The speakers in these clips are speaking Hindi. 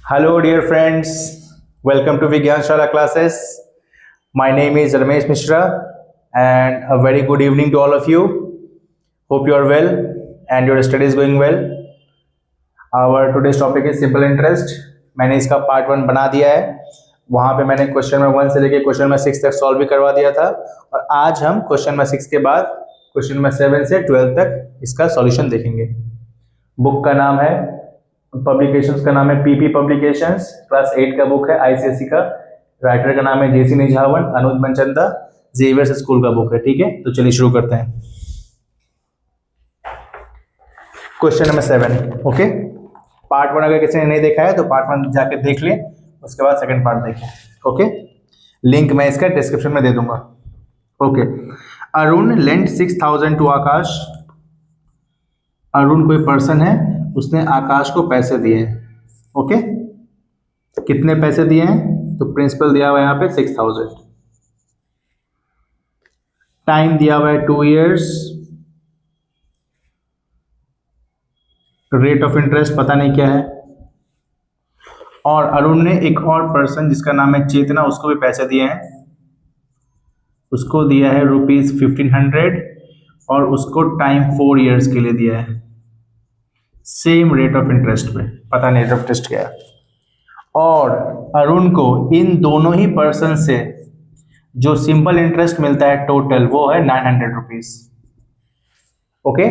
Hello, dear friends. Welcome to Vigyan Shala classes. My name is Ramesh Mishra, and a very good evening to all of you. Hope you are well and your study is going well. Our today's topic is simple interest. मैंने इसका पार्ट 1 बना दिया है. वहाँ पे मैंने क्वेश्चन नंबर 1 से लेके क्वेश्चन नंबर 6 तक सॉल्व भी करवा दिया था, और आज हम क्वेश्चन नंबर 6 के बाद क्वेश्चन नंबर 7 से 12 तक इसका सॉल्यूशन देखेंगे. बुक का नाम है, पब्लिकेशंस का नाम है पीपी पब्लिकेशंस. क्लास 8 का बुक है, आईसीएसई का. राइटर का नाम है जेसी निझावन, अनुज मनचंदा, जेवियर्स स्कूल का बुक है. ठीक है, तो चलिए शुरू करते हैं. Question number 7. ओके, पार्ट 1 अगर किसी ने नहीं देखा है तो पार्ट 1 जाके देख लें, उसके बाद सेकंड पार्ट देखें. ओके, लिंक मैं इसका डिस्क्रिप्शन में दे दूंगा. ओके, अरुण लेंट 6000 टू आकाश. अरुण कोई पर्सन है, उसने आकाश को पैसे दिए हैं. ओके, कितने पैसे दिए हैं? तो प्रिंसिपल दिया हुआ है यहाँ पे 6000. टाइम दिया हुआ है 2 years. रेट ऑफ इंटरेस्ट पता नहीं क्या है. और अरुण ने एक और पर्सन जिसका नाम है चेतना, उसको भी पैसे दिए हैं. उसको दिया है ₹1500 और उसको टाइम 4 years के लिए दिया है. सेम रेट ऑफ इंटरेस्ट पे, पता नहीं रेट ऑफ इंटरेस्ट क्या है. और अरुण को इन दोनों ही पर्सन से जो सिंपल इंटरेस्ट मिलता है टोटल, वो है 900 रुपीज. ओके,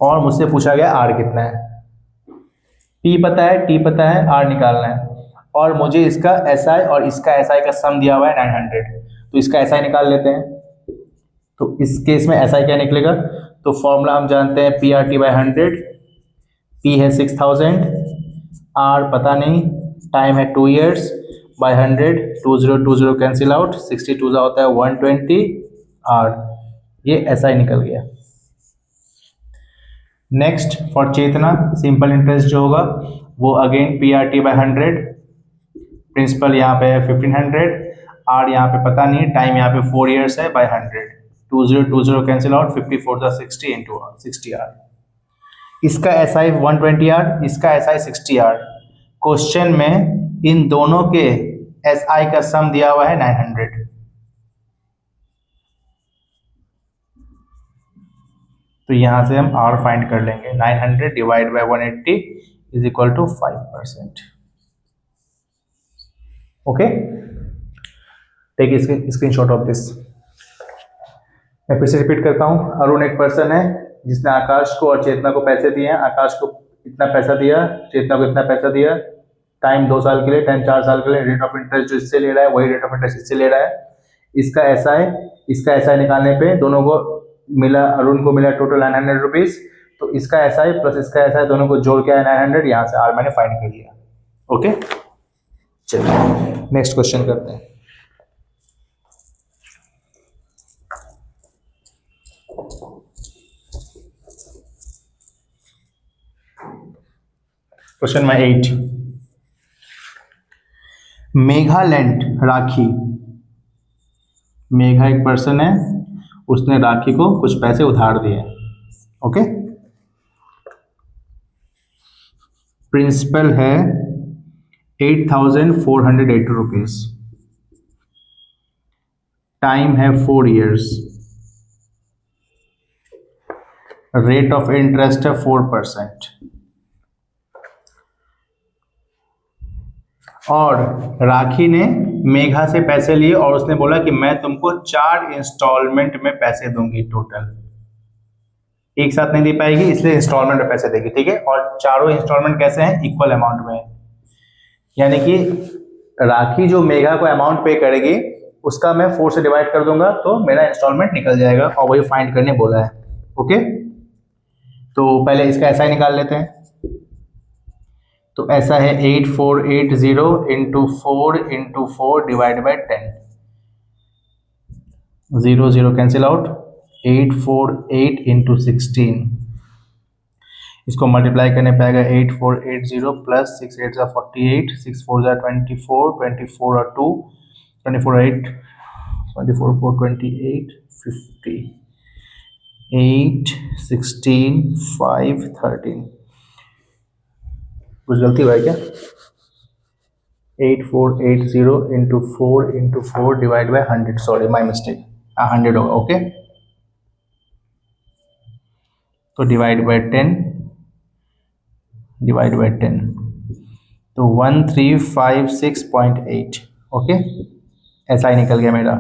और मुझसे पूछा गया आर कितना है. टी पता है, टी पता है, आर निकालना है. और मुझे इसका एसआई और इसका एसआई का सम दिया हुआ है 900. तो इसका एसआई निकाल लेते हैं. तो इस केस में एसआई क्या निकलेगा? तो फॉर्मूला हम जानते हैं, P R T by 100. P है 6000, आर पता नहीं, टाइम है 2 years बाय 100. 20 कैंसिल आउट, 62 होता है 120. आर, ये एसआई निकल गया. Next for Chetna, simple interest जो होगा वो again P R T by 100. Principal यहाँ पे है 1500. आर यहाँ पे पता नहीं, टाइम यहाँ पे 4 years है by 100. 20 cancel out, 54 60 into 60 R. इसका एसआई 120 आर, इसका एसआई 60 आर. क्वेश्चन में इन दोनों के एसआई का सम दिया हुआ है 900. तो यहां से हम आर फाइंड कर लेंगे. 900 divide by 180 is equal to 5%. Okay, take screenshot of this. मैं फिर से रिपीट करता हूं. अरुण एक पर्सन है जिसने आकाश को और चेतना को पैसे दिए हैं. आकाश को इतना पैसा दिया, चेतना को इतना पैसा दिया. टाइम 2 साल के लिए, टाइम 4 साल के लिए. रेट ऑफ इंटरेस्ट जो इससे ले रहा है वही रेट ऑफ इंटरेस्ट इससे ले रहा है. इसका एसआई, इसका एसआई निकालने पे दोनों को मिला, अरुण को मिला टोटल 900 रुपीज. तो इसका एसआई प्लस इसका एसआई दोनों को जोड़ के आया 900. यहाँ से आर मैंने फाइंड कर लिया. ओके, चलिए नेक्स्ट क्वेश्चन करते हैं. Question number 8. मेघा लेंट राखी. मेघा एक पर्सन है, उसने राखी को कुछ पैसे उधार दिए. ओके, प्रिंसिपल है 8480 रुपीज. टाइम है 4 years. रेट ऑफ इंटरेस्ट है 4%. और राखी ने मेघा से पैसे लिए और उसने बोला कि मैं तुमको 4 इंस्टॉलमेंट में पैसे दूंगी. टोटल एक साथ नहीं दे पाएगी, इसलिए इंस्टॉलमेंट में पैसे देगी. ठीक है, और चारों इंस्टॉलमेंट कैसे हैं? इक्वल अमाउंट में. यानी कि राखी जो मेघा को अमाउंट पे करेगी उसका मैं 4 से डिवाइड कर दूंगा तो मेरा इंस्टॉलमेंट निकल जाएगा, और वही फाइंड करने बोला है. ओके, तो पहले इसका एसआई निकाल लेते हैं. तो ऐसा है 8480 into 4 divide by 10. 0 cancel out, 848 into 16. इसको मल्टीप्लाई करने पे आएगा 8480 प्लस 6 8 48, 6 4 24, 24 और 2 24 8, 24 4 28, 50, 8 16 5 13. कुछ गलती हुआ है क्या? 8480 into 4 divide by 100, sorry my mistake, 100 होगा, ओके। तो डिवाइड बाय 10, डिवाइड बाय 10, तो 1356.8, ओके, ऐसा ही निकल गया मेरा।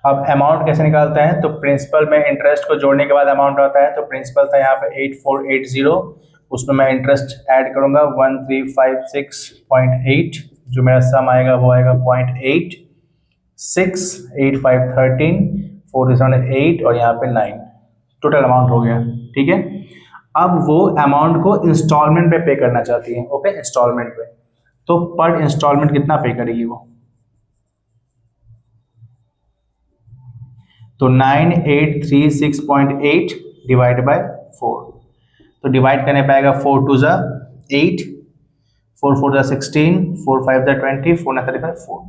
अब अमाउंट कैसे निकालते हैं, तो प्रिंसिपल में इंटरेस्ट को जोड़ने के बाद अमाउंट आता है, तो प्रिंसिपल था यहाँ पे 8480, उसमें मैं इंटरेस्ट ऐड करूँगा 1356.8, जो मेरा सम आएगा वो आएगा 0.8, 6, 8, 5, 13, 4, 8 और यहाँ पे 9, टोटल अमाउंट हो गया, ठीक है। अब वो अमाउंट को इंस्टॉलमेंट पे पे करना चाहती है, ओके, इंस्टॉलमेंट पे, तो पर इंस्टॉलमेंट कितना पे करेगी वो, तो 9836.8 डिवाइड बाय 4, तो डिवाइड करने पाएगा 4 टू ज़ा 8, 4 4 ज़ा 16, 4 5 ज़ा 20, 4 9 35, 4,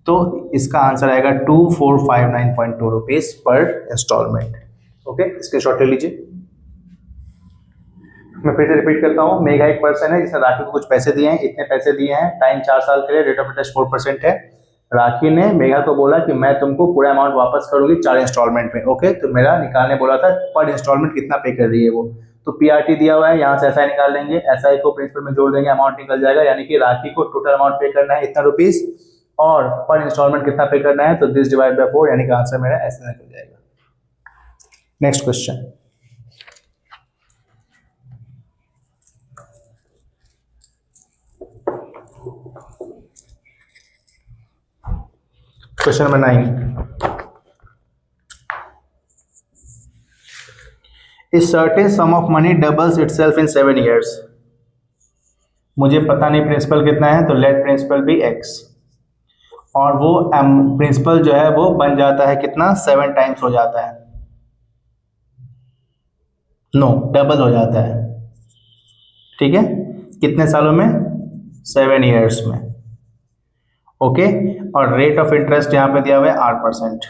तो इसका आंसर आएगा 2459.2 रुपीज़ पर इंस्टॉलमेंट, ओके। स्क्रीनशॉट ले लीजिए। मैं फिर से रिपीट करता हूँ, मेघा एक पर्सन है जिसने राखी को कुछ पैसे दिए हैं, इतने पैसे दिए हैं, टाइम 4 साल के लिए, रेट ऑफ इंटरेस्ट 4% है। राखी ने मेघा को बोला कि मैं तुमको पूरा अमाउंट वापस करूंगी 4 इंस्टॉलमेंट में, ओके। तो मेरा निकालने बोला था पर इंस्टॉलमेंट कितना पे कर रही है वो, तो पीआरटी दिया हुआ है, यहाँ से एसआई निकाल लेंगे, एसआई को प्रिंसिपल में जोड़ देंगे, अमाउंट निकल जाएगा, यानी कि राखी को टोटल अमाउंट पे करना है इतना रुपीज और पर इंस्टॉलमेंट कितना पे करना है, तो दिस डिवाइड बाय 4, यानी कि आंसर मेरा ऐसे निकल जाएगा। Next question, question number 9, A certain sum of money doubles itself in 7 years। मुझे पता नहीं प्रिंसिपल कितना है, तो लेट प्रिंसिपल बी x, और वो प्रिंसिपल जो है वो बन जाता है कितना, 7 टाइम्स हो जाता है, नो डबल हो जाता है, ठीक है, कितने सालों में, 7 ईयर्स में, ओके। और रेट ऑफ इंटरेस्ट यहाँ पे दिया हुआ है 8%।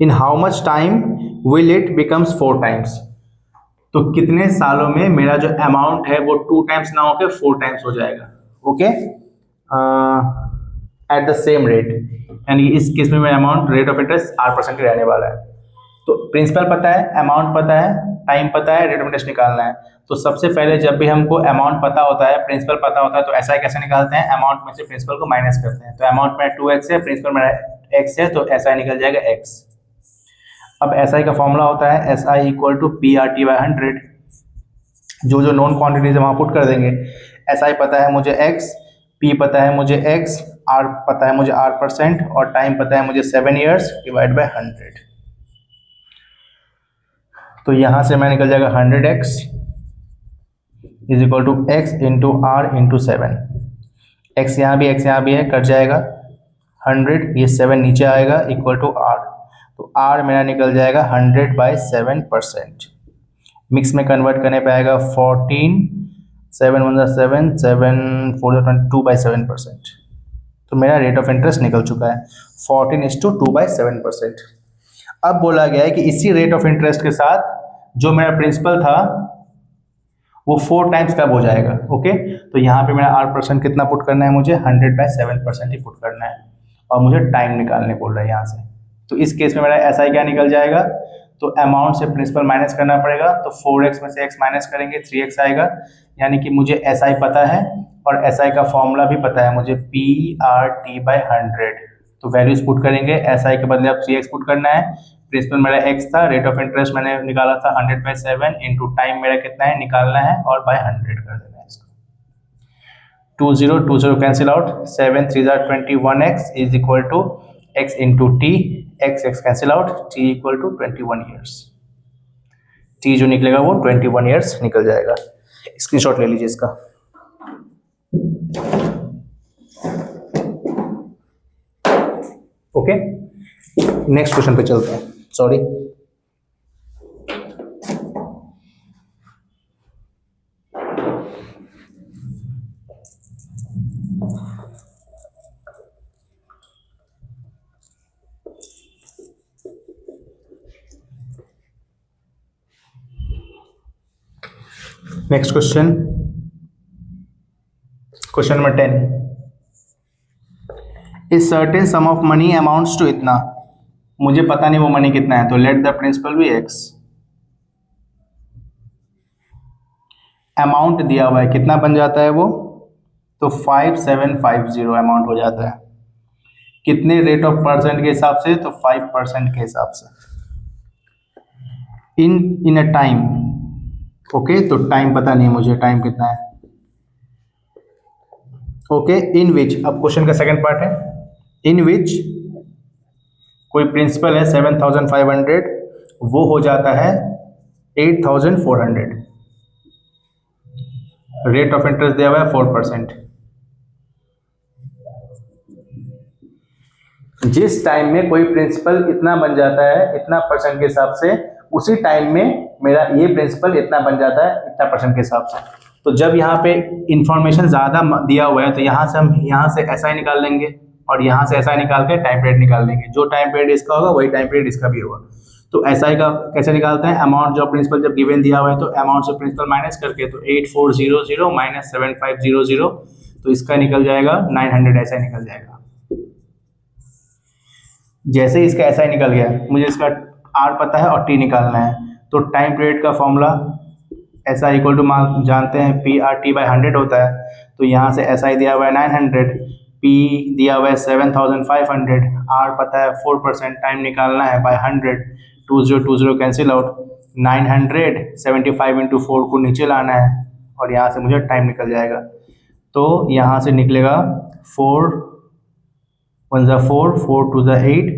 In how much time will it becomes 4 times, तो कितने सालों में मेरा जो अमाउंट है वो 2 टाइम्स ना होकर 4 टाइम्स हो जाएगा, okay, at the same rate, यानी इस केस में मेरा अमाउंट रेट ऑफ इंटरेस्ट 8% रहने वाला है। तो प्रिंसिपल पता है, अमाउंट पता है, टाइम पता है, रेट ऑफ इंटरेस्ट निकालना है। तो सबसे पहले जब भी हमको अमाउंट पता होता है, प्रिंसिपल पता होता है, तो ऐसा कैसे निकालते हैं, अमाउंट में से प्रिंसिपल को माइनस करते हैं। तो अमाउंट में 2x है, प्रिंसिपल में x है, तो ऐसा निकल जाएगा x। अब SI का फॉर्मूला होता है SI equal to PRT by 100, जो जो नॉन क्वांटिटीज है वहाँ पुट कर देंगे। SI पता है मुझे x, P पता है मुझे x, R पता है मुझे 8% और टाइम पता है मुझे 7 ईयर्स डिवाइड बाय 100, तो यहाँ से मैं निकल जाएगा 100x is equal to x into R into 7, x यहाँ भी है, कट जाएगा 100, ये 7 नीचे आएगा इक्वल टू r, तो r मेरा निकल जाएगा 100/7%। मिक्स में कन्वर्ट करने पे आएगा 14, 7 1 7, 7 4 22/7%, तो मेरा रेट ऑफ इंटरेस्ट निकल चुका है 14:2/7%। अब बोला गया है कि इसी रेट ऑफ इंटरेस्ट के साथ जो मेरा प्रिंसिपल था वो 4 टाइम्स कब हो जाएगा, ओके। तो यहाँ पे मेरा 8% कितना पुट करना है, मुझे 100/7% ही पुट करना है, और मुझे टाइम निकालने बोल रहा है यहाँ से। तो इस केस में मेरा SI क्या निकल जाएगा, तो अमाउंट से प्रिंसिपल माइनस करना पड़ेगा, तो 4x में से x माइनस करेंगे 3x आएगा, यानी कि मुझे SI पता है और SI का फॉर्मूला भी पता है मुझे PRT/100, तो वैल्यूज पुट करेंगे, SI के बदले अब 3x पुट करना है, प्रिंसिपल मेरा x था, रेट ऑफ इंटरेस्ट मैंने निकाला था 100/7 इंटू टाइम मेरा कितना है निकालना है और बाय 100 कर देना है इसको। 2 0 cancel out, 7 3 21x is equal to x into T, x cancel out, t equal to 21 years, t जो निकलेगा वो 21 ईयर्स निकल जाएगा। स्क्रीनशॉट ले लीजिए इसका। ओके, नेक्स्ट क्वेश्चन पे चलते हैं, sorry. Next question, question number 10, a certain sum of money amounts to इतना, मुझे पता नहीं वो मनी कितना है, तो let the principal be x. Amount दिया हुआ है, कितना बन जाता है वो, तो 5750 अमाउंट हो जाता है। कितने रेट ऑफ परसेंट के हिसाब से, तो 5% के हिसाब से। इन अ टाइम, ओके, तो टाइम पता नहीं मुझे, टाइम कितना है, ओके। इन विच, अब क्वेश्चन का सेकंड पार्ट है, इन विच कोई प्रिंसिपल है 7500, वो हो जाता है 8400। रेट ऑफ इंटरेस्ट दिया हुआ है 4%। जिस टाइम में कोई प्रिंसिपल इतना बन जाता है इतना परसेंट के हिसाब से, उसी टाइम में मेरा ये प्रिंसिपल इतना बन जाता है इतना परसेंट के हिसाब से। तो जब यहाँ पे इंफॉर्मेशन ज़्यादा दिया हुआ है तो यहाँ से हम यहाँ से SI निकाल लेंगे और यहाँ से SI निकाल के टाइम पीरियड निकाल लेंगे। जो टाइम पीरियड इसका होगा वही टाइम पीरियड इसका भी होगा। तो SI का कैसे निकालते हैं, अमाउंट जो प्रिंसिपल जब गिवन दिया हुआ है तो अमाउंट से प्रिंसिपल माइनस करके, तो 8400 माइनस 7500, तो इसका निकल जाएगा 900 SI निकल जाएगा। जैसे ही इसका SI निकल गया, मुझे इसका R पता है और T निकालना है, तो टाइम पीरियड का फॉर्मूला SI इक्वल टू जानते हैं PR/T/100 होता है। तो यहाँ से SI दिया हुआ है 900, P दिया हुआ है 7500, R पता है 4%, टाइम निकालना है बाय 100, 20 कैंसिल आउट, 900 75 × 4 को नीचे लाना है और यहाँ से मुझे टाइम निकल जाएगा। तो यहाँ से निकलेगा 4 1 ज़ा 4, 4 2 ज़ा 8,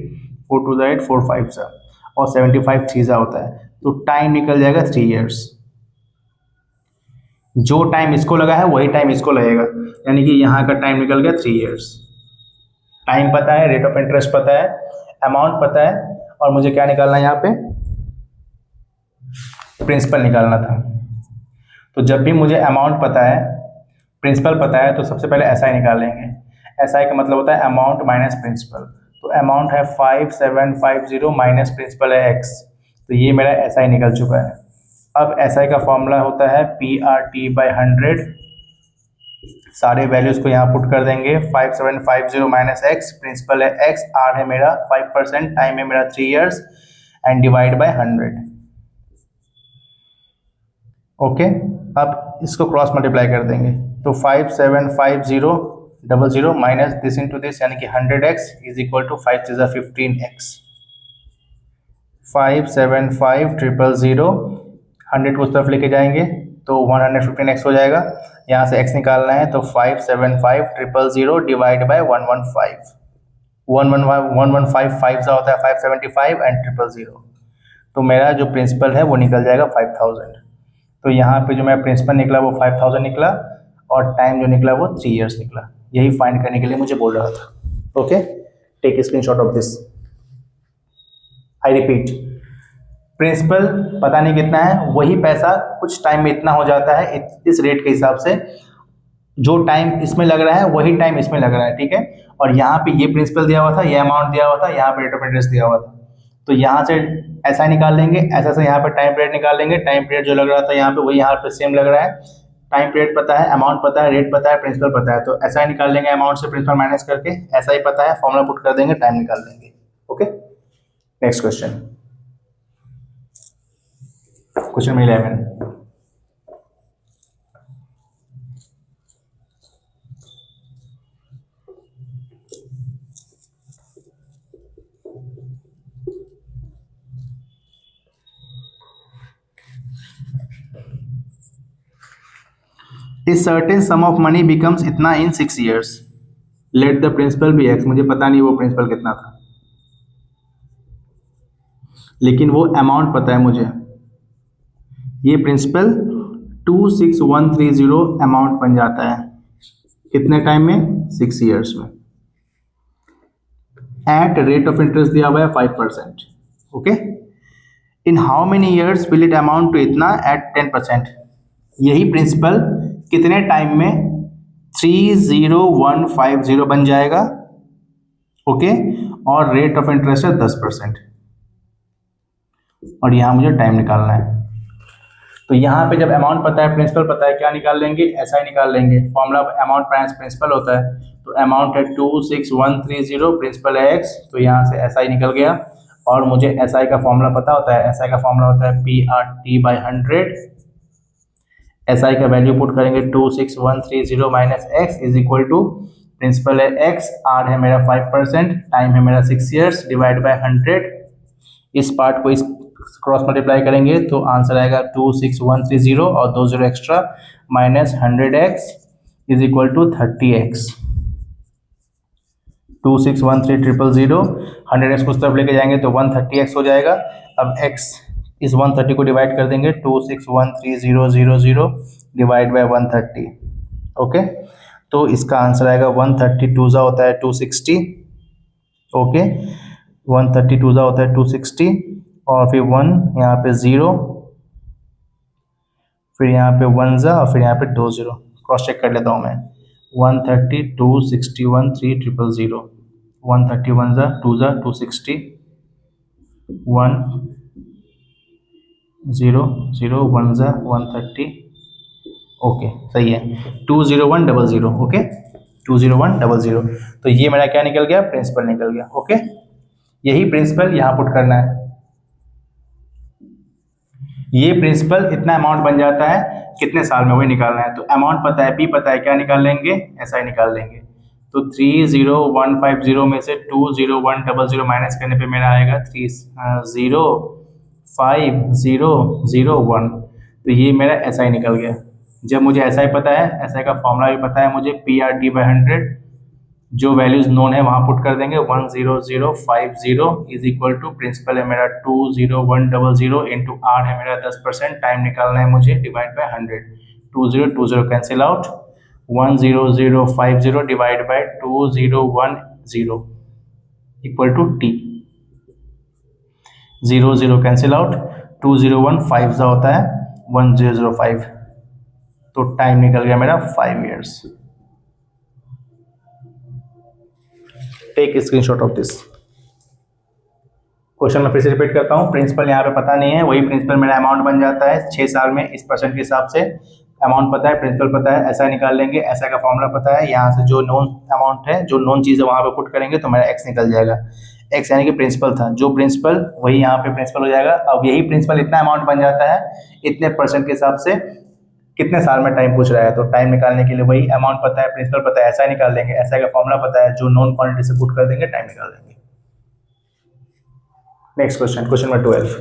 4 2 ज़ा 8, 4 5 ज़ा, और 75 3 ज़ा होता है। तो टाइम निकल जाएगा 3 इयर्स। जो टाइम इसको लगा है वही टाइम इसको लगेगा, यानी कि यहाँ का टाइम निकल गया 3 इयर्स। टाइम पता है, रेट ऑफ इंटरेस्ट पता है, अमाउंट पता है, और मुझे क्या निकालना है यहाँ पे, प्रिंसिपल निकालना था। तो जब भी मुझे अमाउंट पता है, प्रिंसिपल पता है, तो सबसे पहले SI निकाल लेंगे। SI का मतलब होता है अमाउंट माइनस प्रिंसिपल। तो अमाउंट है 5750 माइनस प्रिंसिपल है X, तो ये मेरा SI निकल चुका है। अब SI का फॉर्मूला होता है PR/T/100। सारे वैल्यूज़ को यहाँ पुट कर देंगे। 5750 माइनस X, प्रिंसिपल है X, R है मेरा 5%, टाइम है मेरा 3 years, and divide by 100। Okay, अब इसको क्रॉस मल्टीप्लाई कर देंगे, तो 5750 माइनस दिस इंटू दिस, यानी कि 100x is equal to 5 3 15x। 575000 100 को उस तरफ लेके जाएंगे तो 115x हो जाएगा। यहाँ से x निकालना है, तो 575000 डिवाइड बाय 115, 115 होता है 575 एंड 000, तो मेरा जो प्रिंसिपल है वो निकल जाएगा 5000। तो यहाँ पे जो मेरा प्रिंसिपल निकला वो 5000 निकला, और टाइम जो निकला वो 3 इयर्स निकला। यही फाइंड करने के लिए मुझे बोल रहा था। Okay, take screenshot of this. I repeat, principal पता नहीं कितना है, वही पैसा कुछ टाइम में इतना हो जाता है इस रेट के हिसाब से। जो टाइम इसमें लग रहा है वही टाइम इसमें लग रहा है, ठीक है। और यहाँ पे ये प्रिंसिपल दिया हुआ था, ये अमाउंट दिया हुआ था, यहाँ पे रेट ऑफ इंटरेस्ट दिया हुआ था। तो यहाँ से ऐसा निकाल लेंगे, ऐसा से यहाँ पे टाइम पीरियड निकाल लेंगे। टाइम पीरियड जो लग रहा था यहाँ पे वही यहाँ पे सेम लग रहा है। टाइम पीरियड पता है, अमाउंट पता है, रेट पता है, प्रिंसिपल पता है, तो ऐसा ही निकाल लेंगे अमाउंट से प्रिंसिपल माइनस करके। ऐसा ही पता है, फॉर्मूला पुट कर देंगे, टाइम निकाल देंगे। Okay, next question, question 11। A certain sum of money becomes इतना in 6 years. Let the principal be x। मुझे पता नहीं वो प्रिंसिपल कितना था, लेकिन वो अमाउंट पता है मुझे। ये प्रिंसिपल 26130 अमाउंट बन जाता है कितने टाइम में, 6 इयर्स में। एट रेट ऑफ इंटरेस्ट दिया हुआ है 5%। Okay, in how many years will it amount to इतना एट 10%। यही प्रिंसिपल कितने टाइम में 30150 बन जाएगा। ओके, और रेट ऑफ इंटरेस्ट है 10%, और यहाँ मुझे टाइम निकालना है। तो यहाँ पे जब अमाउंट पता है, प्रिंसिपल पता है, क्या निकाल लेंगे, एसआई निकाल लेंगे। फॉर्मूला अमाउंट माइनस प्रिंसिपल होता है, तो अमाउंट है 26130, प्रिंसिपल है एक्स, तो यहाँ से एसआई निकल गया। और मुझे एसआई का फॉर्मूला पता होता है, एसआई का फॉर्मूला होता है PRT/100। एसआई का वैल्यू पुट करेंगे 26130 minus x is equal to, principal है एक्स, आर है मेरा 5%, टाइम है मेरा 6 ईयर्स, डिवाइड बाय 100। इस पार्ट को इस क्रॉस मल्टीप्लाई करेंगे तो आंसर आएगा 26130 और 2 zero extra minus 100x is equal to 30x। 2613000, 100x को उस तरफ लेके जाएंगे तो 130x हो जाएगा। अब x इस 130 को डिवाइड कर देंगे, 2613000 डिवाइड बाय 130। ओके, तो इसका आंसर आएगा 130 2 होता है 260। ओके, 130 2 होता है 260, और फिर 1 यहाँ पे 0, फिर यहाँ पे 1 और फिर यहाँ पे 2 0। क्रॉस चेक कर लेता हूँ मैं, 130 261 3000, 130 1 2 260, 1 0 0 1 130। ओके, सही है, 20100। ओके, 20100। तो ये मेरा क्या निकल गया, प्रिंसिपल निकल गया। ओके, यही प्रिंसिपल यहाँ पुट करना है। ये प्रिंसिपल इतना अमाउंट बन जाता है कितने साल में, वही निकालना है। तो अमाउंट पता है, पी पता है, क्या निकाल लेंगे, एसआई निकाल लेंगे। तो 30150 में से 20100 माइनस करने पे मेरा आएगा 305,001। तो ये मेरा एसआई निकल गया। जब मुझे एसआई पता है, एसआई का फॉर्मूला भी पता है मुझे, PRT/100, जो वैल्यूज नोन है वहाँ पुट कर देंगे, 10050 इज इक्वल टू, प्रिंसिपल है मेरा 20100 इंटू आर है मेरा 10%, टाइम निकालना है मुझे, divide by 100। 20 cancel out, 10050 divide by 2010 equal to T. 0 cancel out, 2015 होता है 1005, तो टाइम निकल गया मेरा 5 years. Take screenshot of this. Question मैं फिर से रिपीट करता हूँ, प्रिंसिपल यहाँ पे पता नहीं है, वही प्रिंसिपल मेरा अमाउंट बन जाता है 6 साल में इस परसेंट के हिसाब से। अमाउंट पता है, प्रिंसिपल पता है, ऐसा निकाल लेंगे, ऐसा का फॉर्मूला पता है, यहाँ से जो नोन अमाउंट है, जो नोन चीज़ है वहाँ पे पुट करेंगे तो मेरा एक्स निकल जाएगा। एक्स यानी कि प्रिंसिपल था, जो प्रिंसिपल वही यहाँ पे प्रिंसिपल हो जाएगा। अब यही प्रिंसिपल इतना अमाउंट बन जाता है इतने परसेंट के हिसाब से, कितने साल में टाइम पूछ रहा है, तो टाइम निकालने के लिए वही अमाउंट पता है, प्रिंसिपल पता है, ऐसा निकाल लेंगे, ऐसा का फॉर्मूला पता है, जो नॉन क्वांटिटी से पुट कर देंगे, टाइम निकाल देंगे। Next question, question number 12।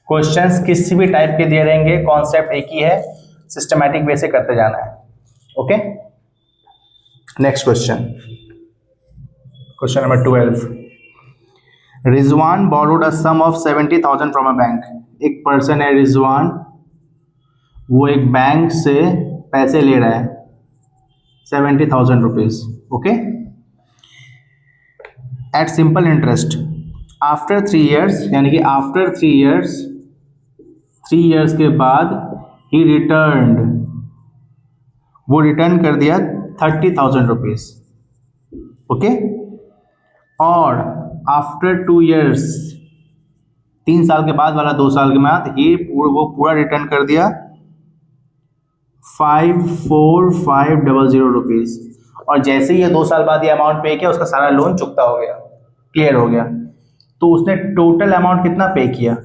Questions किसी भी टाइप के दिए रहेंगे, कॉन्सेप्ट एक ही है, सिस्टमैटिक वे से करते जाना है। Okay, next question, question number 12। Rizwan borrowed a sum of 70,000 from a bank. एक पर्सन है रिजवान, वो एक बैंक से पैसे ले रहा है 70,000 rupees. Okay, at simple interest. After 3 years, यानी कि आफ्टर 3 ईयर्स के बाद ही रिटर्न्ड, वो रिटर्न कर दिया 30,000 रुपीज। ओके, और आफ्टर 2 ईयर्स, 3 साल के बाद वाला 2 साल के बाद ही वो पूरा रिटर्न कर दिया 54,500 रुपीज। और जैसे ही ये 2 साल बाद ये अमाउंट पे किया, उसका सारा लोन चुकता हो गया, क्लियर हो गया। तो उसने टोटल अमाउंट कितना पे किया,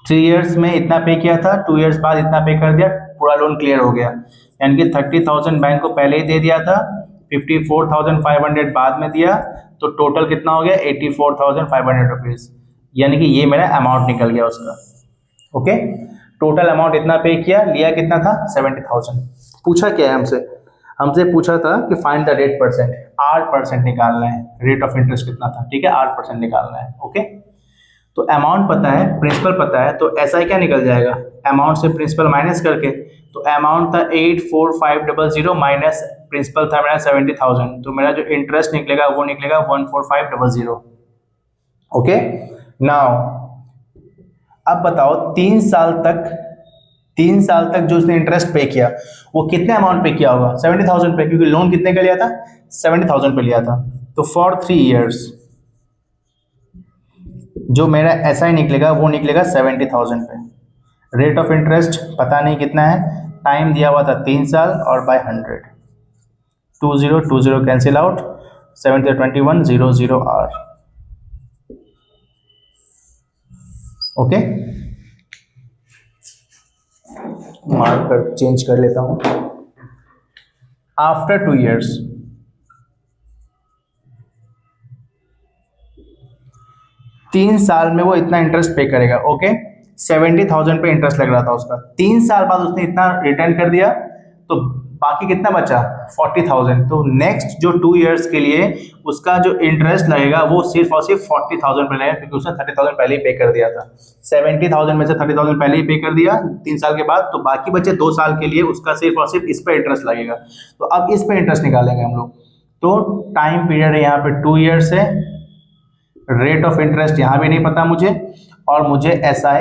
3 ईयर्स में इतना पे किया था, 2 ईयर्स बाद इतना पे कर दिया, पूरा लोन क्लियर हो गया। यानी कि 30,000 बैंक को पहले ही दे दिया था, 54,500 बाद में दिया, तो टोटल कितना हो गया 84,500 रुपीज। यानी कि ये मेरा अमाउंट निकल गया उसका। ओके, टोटल अमाउंट इतना पे किया, लिया कितना था 70,000। पूछा क्या है हमसे, हमसे पूछा था कि फाइंड द रेट परसेंट, 8% निकालना है, रेट ऑफ इंटरेस्ट कितना था, ठीक है 8% निकालना है। ओके, तो अमाउंट पता है, प्रिंसिपल पता है, तो ऐसा ही क्या निकल जाएगा, अमाउंट से प्रिंसिपल माइनस करके। तो अमाउंट था 84,500 माइनस प्रिंसिपल था मेरा 70,000, तो मेरा जो इंटरेस्ट निकलेगा वो निकलेगा 14,500। ओके, नाउ अब बताओ 3 साल तक 3 साल तक जो उसने इंटरेस्ट पे किया वो कितने अमाउंट पे किया होगा, 70,000 पे, क्योंकि लोन कितने का लिया था, 70,000 पे लिया था। तो फॉर 3 ईयर्स जो मेरा SI निकलेगा वो निकलेगा 70,000 पे। रेट ऑफ इंटरेस्ट पता नहीं कितना है, टाइम दिया हुआ था 3 साल और by 100, 20 cancel out, 7 21 00 R. Okay, marker change कर लेता हूं। आफ्टर 2 ईयर्स, तीन साल में वो इतना इंटरेस्ट पे करेगा। ओके, 70,000 पे इंटरेस्ट लग रहा था उसका, 3 साल बाद उसने इतना रिटर्न कर दिया, तो बाकी कितना बचा, 40,000। तो नेक्स्ट जो 2 ईयर्स के लिए उसका जो इंटरेस्ट लगेगा वो सिर्फ और सिर्फ 40,000 पे लगेगा, क्योंकि उसने 30,000 पहले ही पे कर दिया था। 70,000 में से 30,000 पहले ही पे कर दिया 3 साल के बाद, तो बाकी बचे 2 साल के लिए उसका सिर्फ और सिर्फ इस पे इंटरेस्ट लगेगा। तो अब इस पे इंटरेस्ट निकालेंगे हम लोग। तो टाइम पीरियड है यहाँ पे 2 ईयर्स है, रेट ऑफ इंटरेस्ट यहाँ भी नहीं पता मुझे, और मुझे SI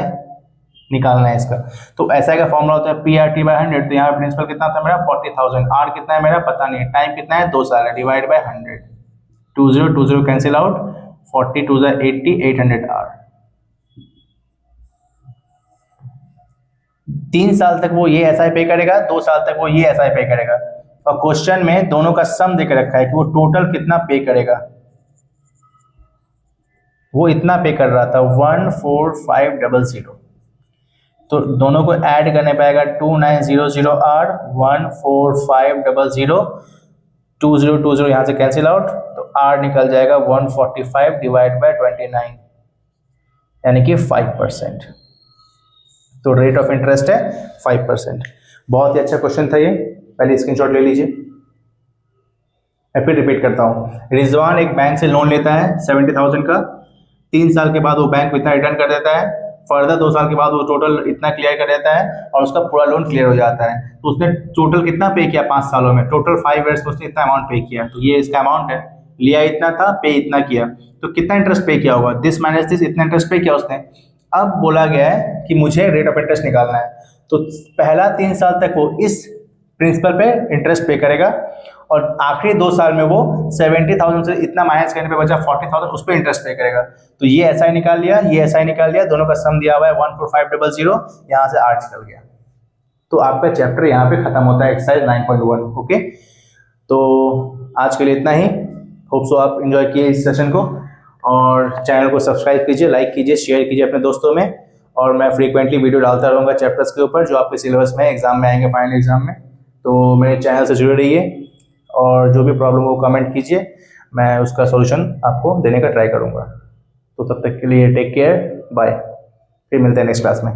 निकालना है इसका। तो SI का फॉर्मूला होता है PRT/100। तो यहाँ पे प्रिंसिपल कितना था मेरा, 40,000। R कितना है मेरा पता नहीं, टाइम कितना है 2 साल है, divide by 100, 20 cancel out, 40 2 80, 800 R। 3 साल तक वो ये SI पे करेगा, 2 साल तक वो ये SI पे करेगा, और क्वेश्चन में दोनों का सम देकर रखा है कि वो टोटल कितना पे करेगा। वो इतना पे कर रहा था 14500, तो दोनों को ऐड करने पाएगा 2900 R, 14500, 20 यहाँ से कैंसिल आउट, तो R निकल जाएगा 145 डिवाइड बाय 29, यानी कि 5%। तो रेट ऑफ इंटरेस्ट है 5%। बहुत ही अच्छा क्वेश्चन था ये, पहले स्क्रीनशॉट ले लीजिए। मैं फिर रिपीट करता हूँ, रिजवान एक बैंक से लोन लेता है 70,000 का, 3 साल के बाद वो बैंक को इतना रिटर्न कर देता है, फर्दर 2 साल के बाद वो टोटल इतना क्लियर कर देता है और उसका पूरा लोन क्लियर हो जाता है। तो उसने टोटल कितना पे किया 5 सालों में, टोटल 5 ईयर्स में उसने इतना अमाउंट पे किया। तो ये इसका अमाउंट है, लिया इतना था, पे इतना किया, तो कितना इंटरेस्ट पे किया होगा, दिस माइनस दिस, इतना इंटरेस्ट पे किया उसने। अब बोला गया है कि मुझे रेट ऑफ इंटरेस्ट निकालना है, तो पहला 3 साल तक वो इस प्रिंसिपल पे इंटरेस्ट पे करेगा, और आखिरी 2 साल में वो 70,000 से इतना माइनस करने पे बचा 40,000, उस पर इंटरेस्ट पे करेगा। तो ये SI निकाल लिया, ये SI निकाल लिया, दोनों का सम दिया हुआ है 14500, यहाँ से R निकल गया। तो आपका चैप्टर यहाँ पे खत्म होता है, एक्सरसाइज 9.1। ओके, तो आज के लिए इतना ही। होप सो आप एंजॉय किए इस सेशन को, और चैनल को सब्सक्राइब कीजिए, लाइक कीजिए, शेयर कीजिए अपने दोस्तों में, और मैं फ्रीक्वेंटली वीडियो डालता रहूँगा चैप्टर्स के ऊपर जो आपके सिलेबस में एग्जाम में आएंगे, फाइनल एग्जाम में। तो मेरे चैनल से जुड़े रहिए, और जो भी प्रॉब्लम हो कमेंट कीजिए, मैं उसका सॉल्यूशन आपको देने का ट्राई करूँगा। तो तब तक के लिए टेक केयर, बाय, फिर मिलते हैं नेक्स्ट क्लास में।